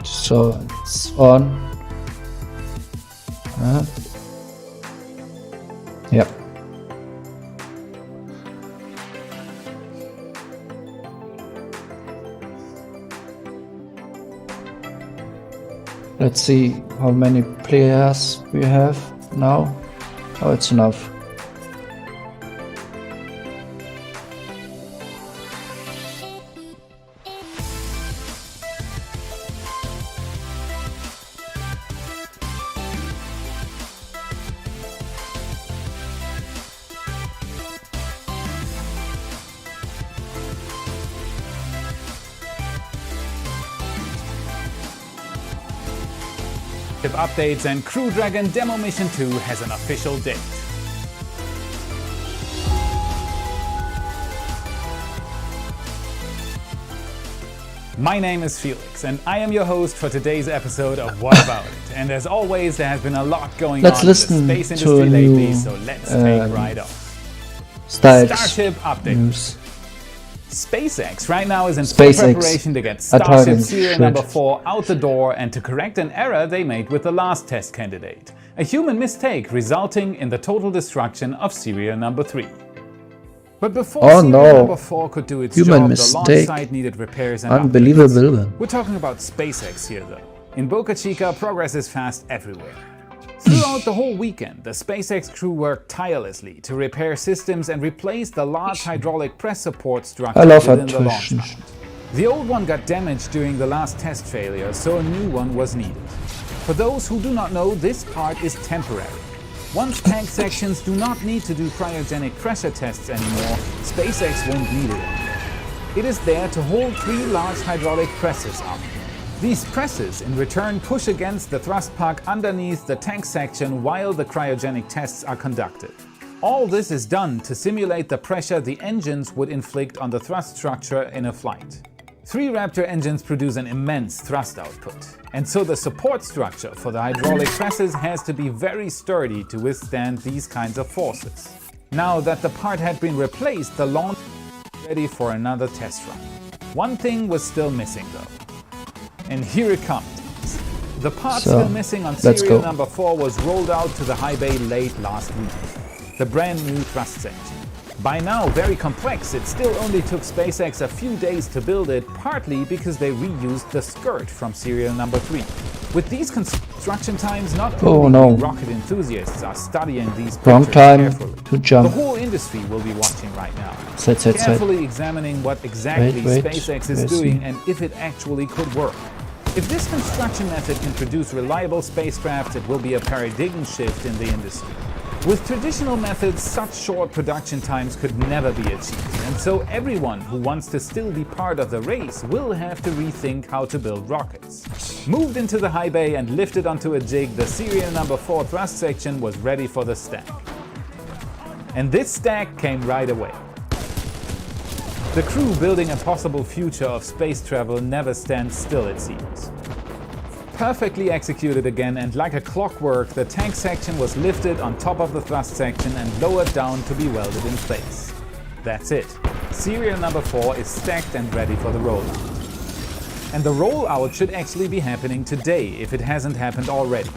So it's on. Yep. Let's see how many players we have now. Oh, it's enough. Updates and Crew Dragon Demo Mission 2 has an official date. My name is Felix and I am your host for today's episode of What About It. And as always, there has been a lot going on in the space industry lately, so let's take right off. Starship update. News. SpaceX right now is in full preparation to get Starship serial number 4 out the door and to correct an error they made with the last test candidate. A human mistake resulting in the total destruction of serial number 3. But before serial number 4 could do its job, the launch site needed repairs and updates. We're talking about SpaceX here though. In Boca Chica, progress is fast everywhere. Throughout the whole weekend, the SpaceX crew worked tirelessly to repair systems and replace the large hydraulic press support structure within the launch site. The old one got damaged during the last test failure, so a new one was needed. For those who do not know, this part is temporary. Once tank sections do not need to do cryogenic pressure tests anymore, SpaceX won't need it. It is there to hold 3 large hydraulic presses up. These presses in return push against the thrust puck underneath the tank section while the cryogenic tests are conducted. All this is done to simulate the pressure the engines would inflict on the thrust structure in a flight. 3 Raptor engines produce an immense thrust output, and so the support structure for the hydraulic presses has to be very sturdy to withstand these kinds of forces. Now that the part had been replaced, the launch was ready for another test run. One thing was still missing though. And here it comes. The part still missing on serial number 4 was rolled out to the high bay late last week. The brand new thrust section. By now very complex, it still only took SpaceX a few days to build it, partly because they reused the skirt from serial number 3. With these construction times, not only rocket enthusiasts are studying these pictures carefully, the whole industry will be watching right now, carefully examining what exactly SpaceX is doing and if it actually could work. If this construction method can produce reliable spacecraft, it will be a paradigm shift in the industry. With traditional methods, such short production times could never be achieved, and so everyone who wants to still be part of the race will have to rethink how to build rockets. Moved into the high bay and lifted onto a jig, the serial number 4 thrust section was ready for the stack. And this stack came right away. The crew building a possible future of space travel never stands still, it seems. Perfectly executed again, and like a clockwork, the tank section was lifted on top of the thrust section and lowered down to be welded in place. That's it. Serial number 4 is stacked and ready for the rollout. And the rollout should actually be happening today, if it hasn't happened already.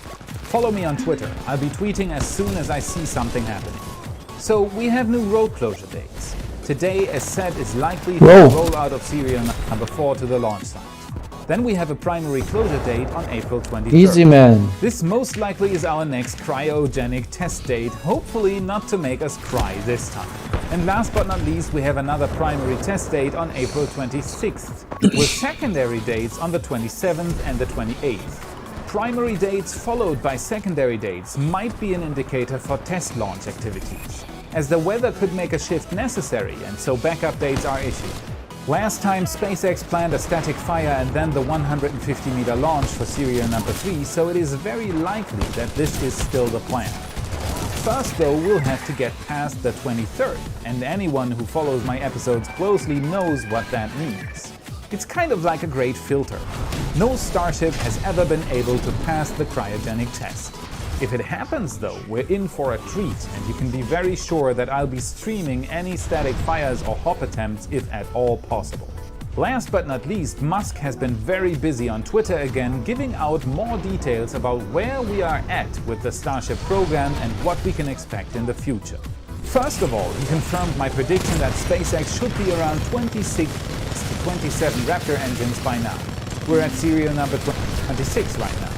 Follow me on Twitter. I'll be tweeting as soon as I see something happening. So we have new road closure dates. Today, as said, is likely to roll out of serial number 4 to the launch site. Then we have a primary closure date on April 23rd. Easy, man. This most likely is our next cryogenic test date, hopefully not to make us cry this time. And last but not least, we have another primary test date on April 26th, with secondary dates on the 27th and the 28th. Primary dates followed by secondary dates might be an indicator for test launch activities, as the weather could make a shift necessary and so backup dates are issued. Last time SpaceX planned a static fire and then the 150-meter launch for serial number 3, so it is very likely that this is still the plan. First though, we'll have to get past the 23rd, and anyone who follows my episodes closely knows what that means. It's kind of like a great filter. No Starship has ever been able to pass the cryogenic test. If it happens though, we're in for a treat, and you can be very sure that I'll be streaming any static fires or hop attempts if at all possible. Last but not least, Musk has been very busy on Twitter again, giving out more details about where we are at with the Starship program and what we can expect in the future. First of all, he confirmed my prediction that SpaceX should be around 26 to 27 Raptor engines by now. We're at serial number 26 right now.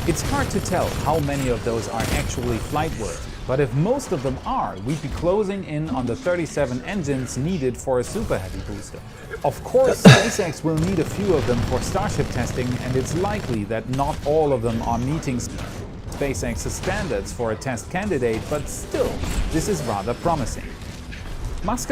It's hard to tell how many of those are actually flight-worthy, but if most of them are, we'd be closing in on the 37 engines needed for a Super Heavy booster. Of course, SpaceX will need a few of them for Starship testing, and it's likely that not all of them are meeting SpaceX's standards for a test candidate, but still, this is rather promising. Musk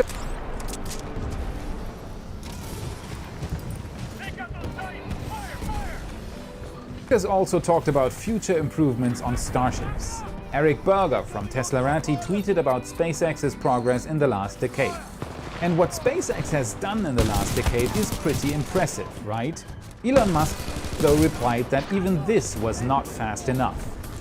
has also talked about future improvements on Starships. Eric Berger from Teslarati tweeted about SpaceX's progress in the last decade. And what SpaceX has done in the last decade is pretty impressive, right? Elon Musk, though, replied that even this was not fast enough.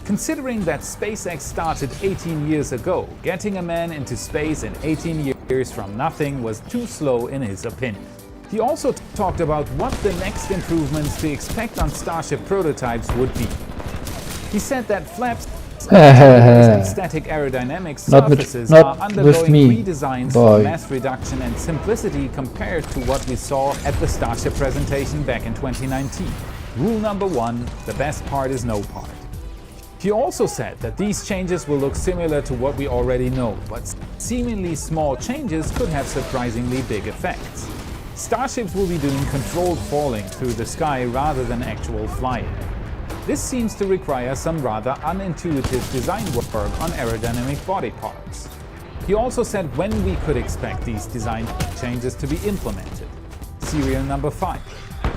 Considering that SpaceX started 18 years ago, getting a man into space in 18 years from nothing was too slow in his opinion. He also talked about what the next improvements to expect on Starship prototypes would be. He said that flaps and static aerodynamic surfaces are undergoing redesigns for mass reduction and simplicity compared to what we saw at the Starship presentation back in 2019. Rule number 1, the best part is no part. He also said that these changes will look similar to what we already know, but seemingly small changes could have surprisingly big effects. Starships will be doing controlled falling through the sky rather than actual flying. This seems to require some rather unintuitive design work on aerodynamic body parts. He also said when we could expect these design changes to be implemented. Serial number 5.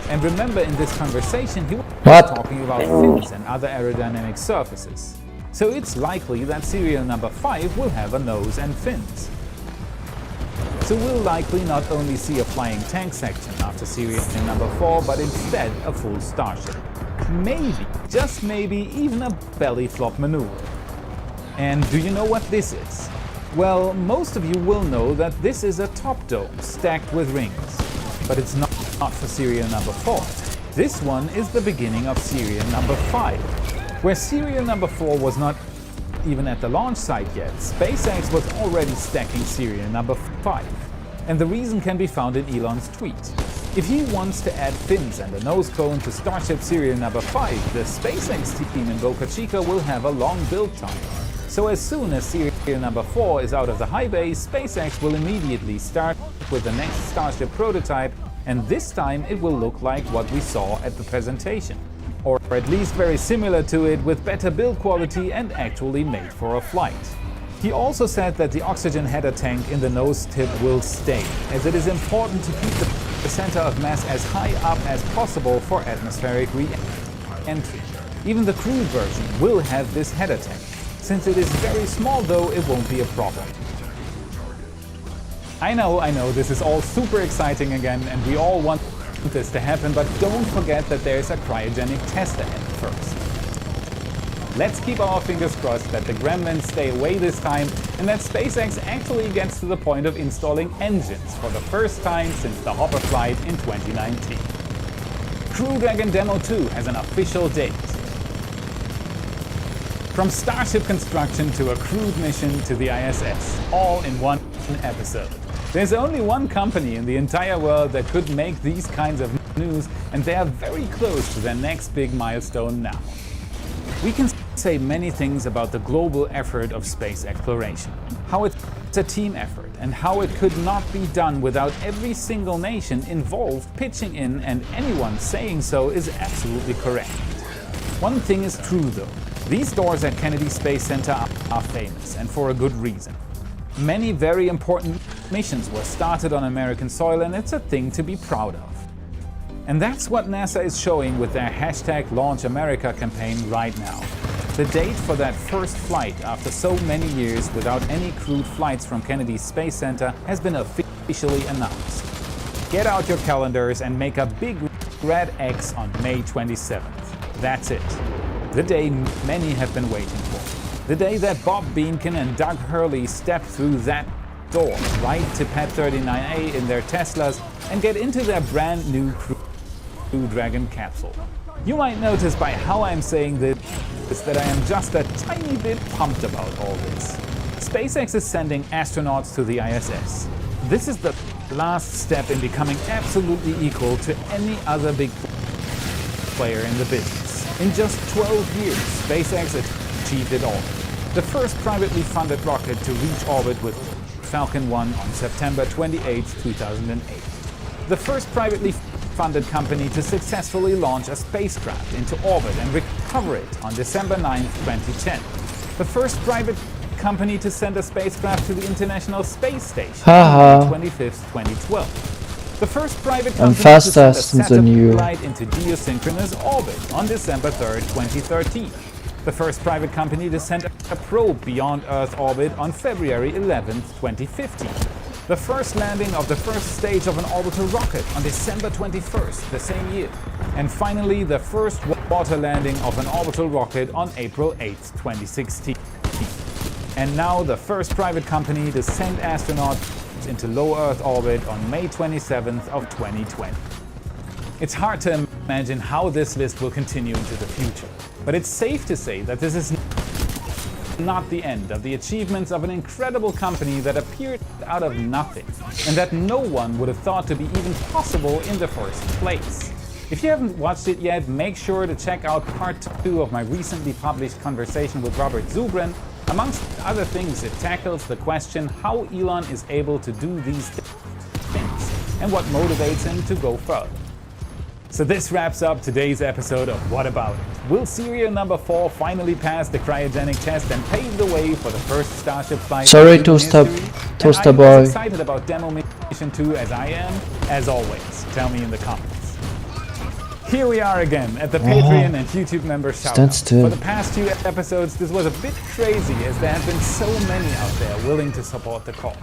And remember, in this conversation he was talking about fins and other aerodynamic surfaces. So it's likely that serial number 5 will have a nose and fins. So we'll likely not only see a flying tank section after serial number 4, but instead a full Starship. Maybe, just maybe, even a belly flop maneuver. And do you know what this is? Well, most of you will know that this is a top dome stacked with rings. But it's not for serial number 4. This one is the beginning of serial number 5. Where serial number 4 was not even at the launch site yet, SpaceX was already stacking serial number 5. And the reason can be found in Elon's tweet. If he wants to add fins and a nose cone to Starship serial number 5, the SpaceX team in Boca Chica will have a long build time. So as soon as serial number 4 is out of the high bay, SpaceX will immediately start with the next Starship prototype, and this time it will look like what we saw at the presentation. Or at least very similar to it, with better build quality and actually made for a flight. He also said that the oxygen header tank in the nose tip will stay, as it is important to keep the center of mass as high up as possible for atmospheric re-entry. Even the crew version will have this header tank. Since it is very small though, it won't be a problem. I know, this is all super exciting again and we all want this to happen, but don't forget that there's a cryogenic test ahead first. Let's keep our fingers crossed that the gremlins stay away this time and that SpaceX actually gets to the point of installing engines for the first time since the Hopper flight in 2019. Crew Dragon Demo 2 has an official date. From Starship construction to a crewed mission to the ISS, all in one episode. There's only one company in the entire world that could make these kinds of news, and they are very close to their next big milestone now. We can say many things about the global effort of space exploration, how it's a team effort, and how it could not be done without every single nation involved pitching in, and anyone saying so is absolutely correct. One thing is true though, these doors at Kennedy Space Center are famous, and for a good reason. Many very important missions were started on American soil, and it's a thing to be proud of. And that's what NASA is showing with their #LaunchAmerica campaign right now. The date for that first flight after so many years without any crewed flights from Kennedy Space Center has been officially announced. Get out your calendars and make a big red X on May 27th. That's it. The day many have been waiting for. The day that Bob Beamkin and Doug Hurley stepped through that door right to Pad 39A in their Teslas and get into their brand new Crew Dragon capsule. You might notice by how I'm saying this that I am just a tiny bit pumped about all this. SpaceX is sending astronauts to the ISS. This is the last step in becoming absolutely equal to any other big player in the business. In just 12 years, SpaceX achieved it all. The first privately funded rocket to reach orbit with Falcon 1 on September 28, 2008. The first privately funded company to successfully launch a spacecraft into orbit and recover it on December 9, 2010. The first private company to send a spacecraft to the International Space Station on May 25th, 2012. The first private company to send a satellite into geosynchronous orbit on December 3rd, 2013. The first private company to send a probe beyond Earth orbit on February 11th, 2015. The first landing of the first stage of an orbital rocket on December 21st, the same year. And finally, the first water landing of an orbital rocket on April 8th, 2016. And now the first private company to send astronauts into low Earth orbit on May 27th of 2020. It's hard to imagine how this list will continue into the future, but it's safe to say that this is not the end of the achievements of an incredible company that appeared out of nothing, and that no one would have thought to be even possible in the first place. If you haven't watched it yet, make sure to check out part 2 of my recently published conversation with Robert Zubrin. Amongst other things, it tackles the question how Elon is able to do these things and what motivates him to go further. So this wraps up today's episode of What About It? Will serial number 4 finally pass the cryogenic test and pave the way for the first Starship flight? Sorry, Toaster Boy. Are you as excited about Demo Mission 2 as I am? As always, tell me in the comments. Here we are again at the Patreon and YouTube member shout-out. For the past 2 episodes, this was a bit crazy as there have been so many out there willing to support the cause.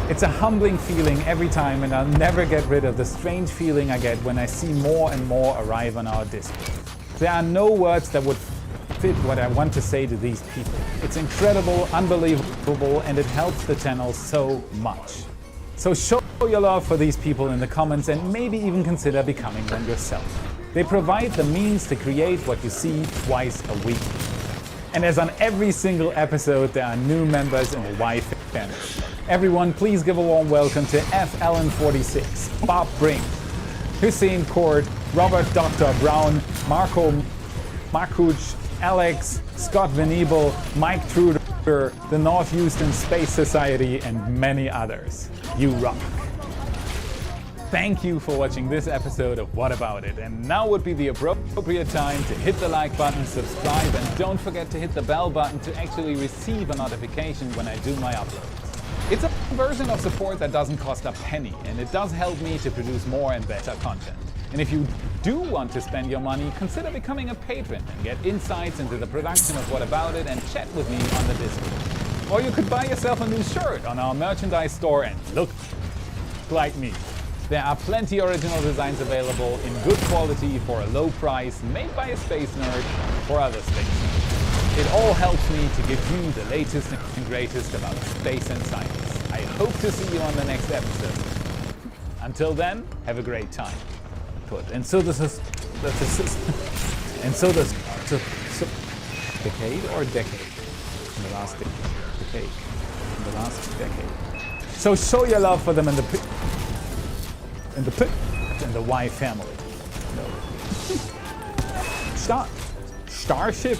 It's a humbling feeling every time, and I'll never get rid of the strange feeling I get when I see more and more arrive on our Discord. There are no words that would fit what I want to say to these people. It's incredible, unbelievable, and it helps the channel so much. So show your love for these people in the comments and maybe even consider becoming one yourself. They provide the means to create what you see twice a week. And as on every single episode, there are new members in the Y family. Everyone, please give a warm welcome to FLN46, Bob Brink, Hussein Court, Robert Dr. Brown, Marco Markuch, Alex, Scott Venable, Mike Truder, the North Houston Space Society, and many others. You rock! Thank you for watching this episode of What About It? And now would be the appropriate time to hit the like button, subscribe, and don't forget to hit the bell button to actually receive a notification when I do my uploads. It's a version of support that doesn't cost a penny, and it does help me to produce more and better content. And if you do want to spend your money, consider becoming a patron and get insights into the production of What About It and chat with me on the Discord. Or you could buy yourself a new shirt on our merchandise store and look like me. There are plenty original designs available in good quality for a low price, made by a space nerd or other space nerds. It all helps me to give you the latest and greatest about space and science. I hope to see you on the next episode. Until then, have a great time. And so this is decade or decade? In the last decade. In the last decade. So show your love for them in the Y family. No. Starship.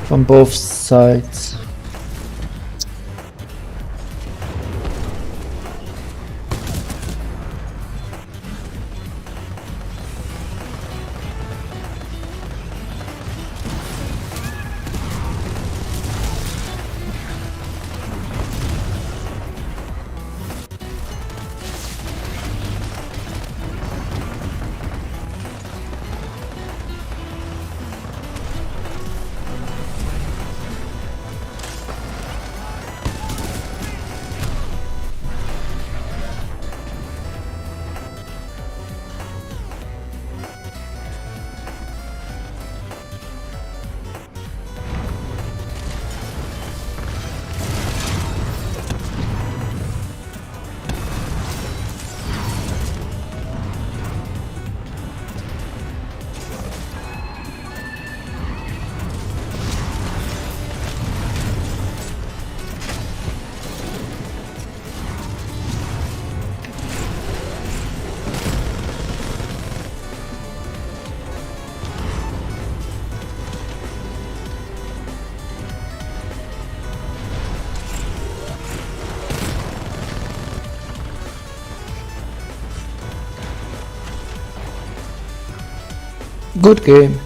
From both sides. Good game.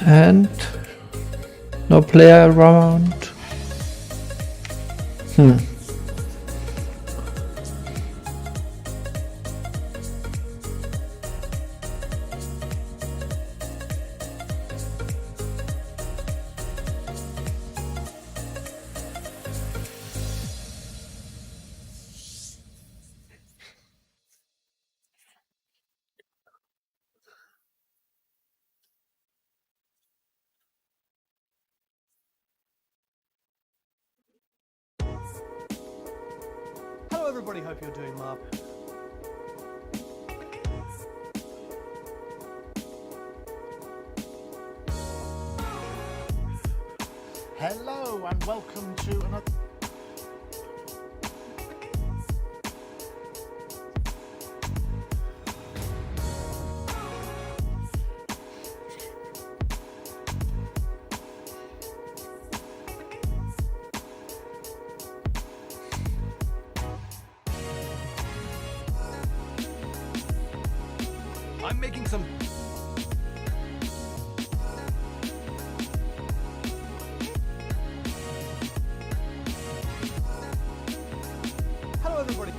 And no player around. Hello everybody, hope you're doing well. Hello and welcome to another... I'm making some... Hello everybody.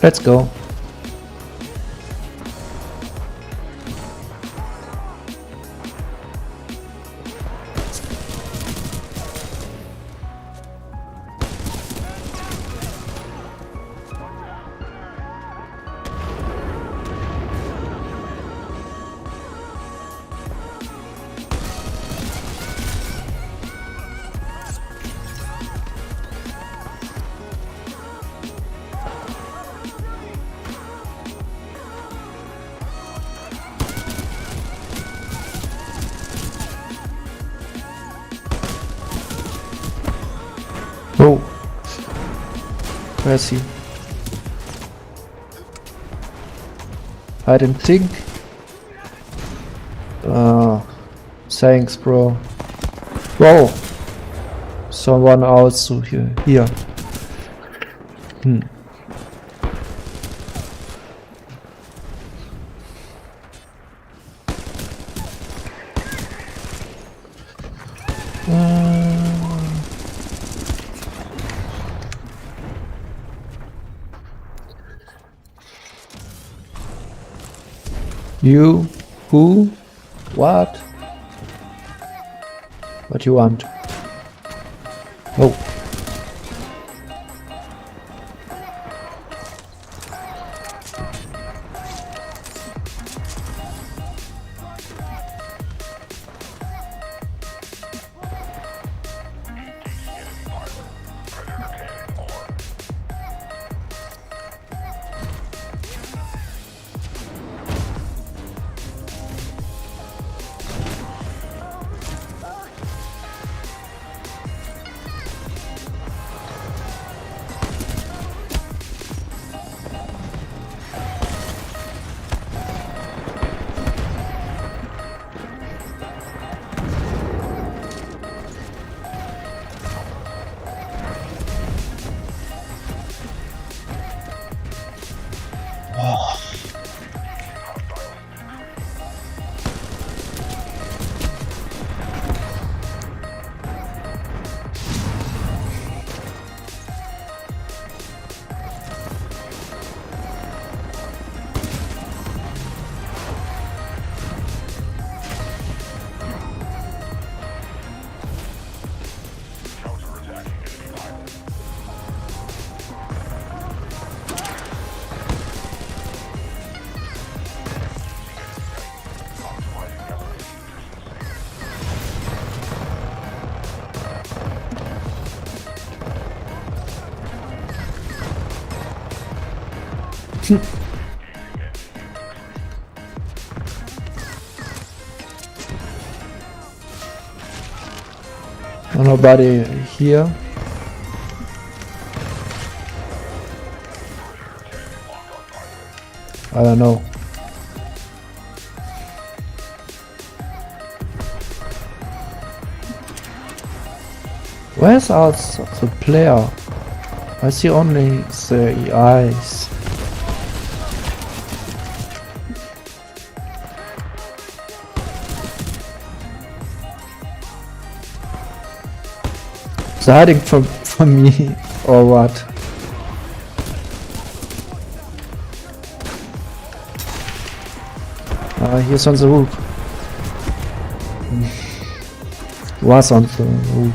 Let's go. Oh, where is he? I didn't think. Thanks, bro. Whoa, someone also here. You? Who? What? What you want? Oh. Nobody here. I don't know. Where's also the player? I see only the eyes. They're hiding from me or what? He's on the roof. Was on the roof.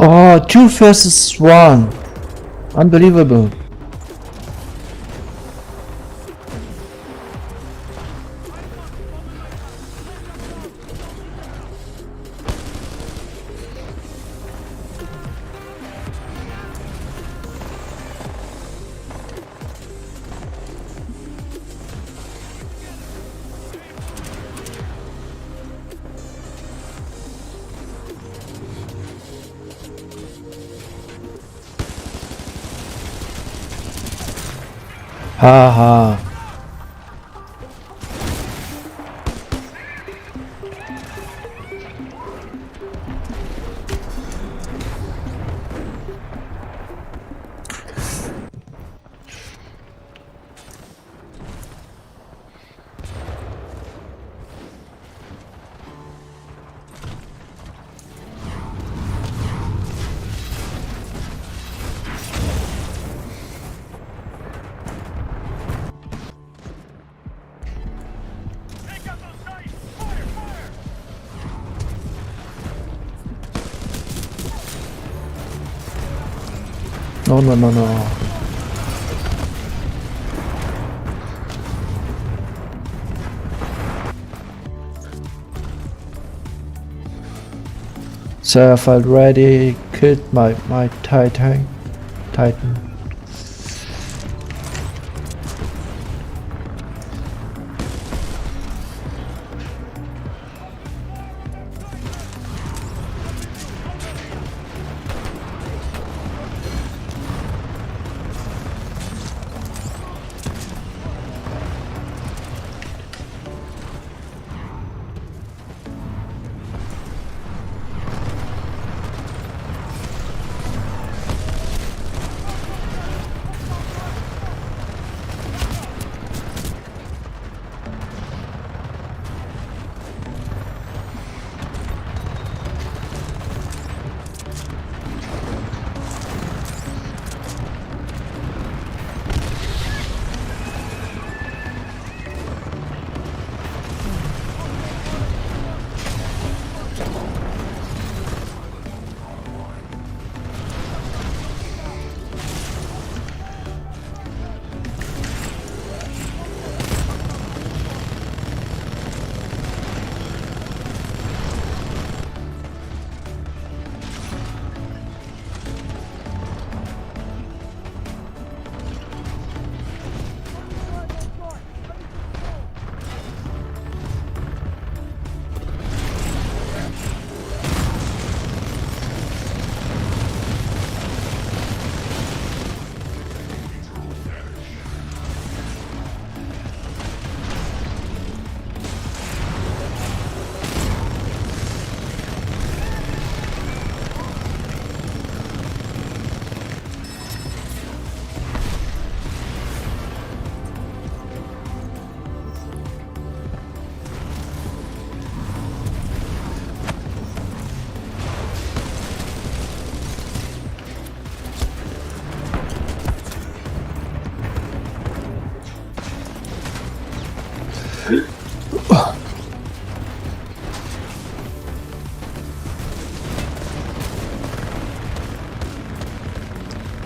Oh, 2 versus 1. Unbelievable. Haha. No, no, no, no. So I felt ready, killed my Titan.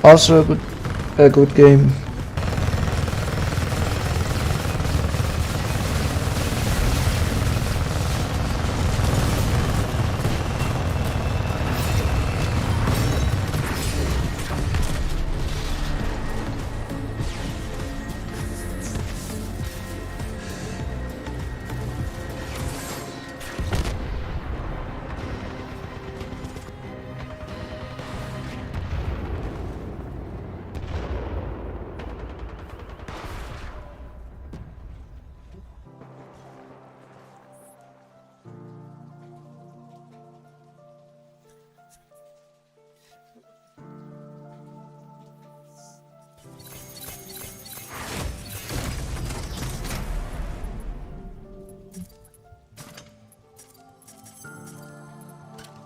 Also a good game.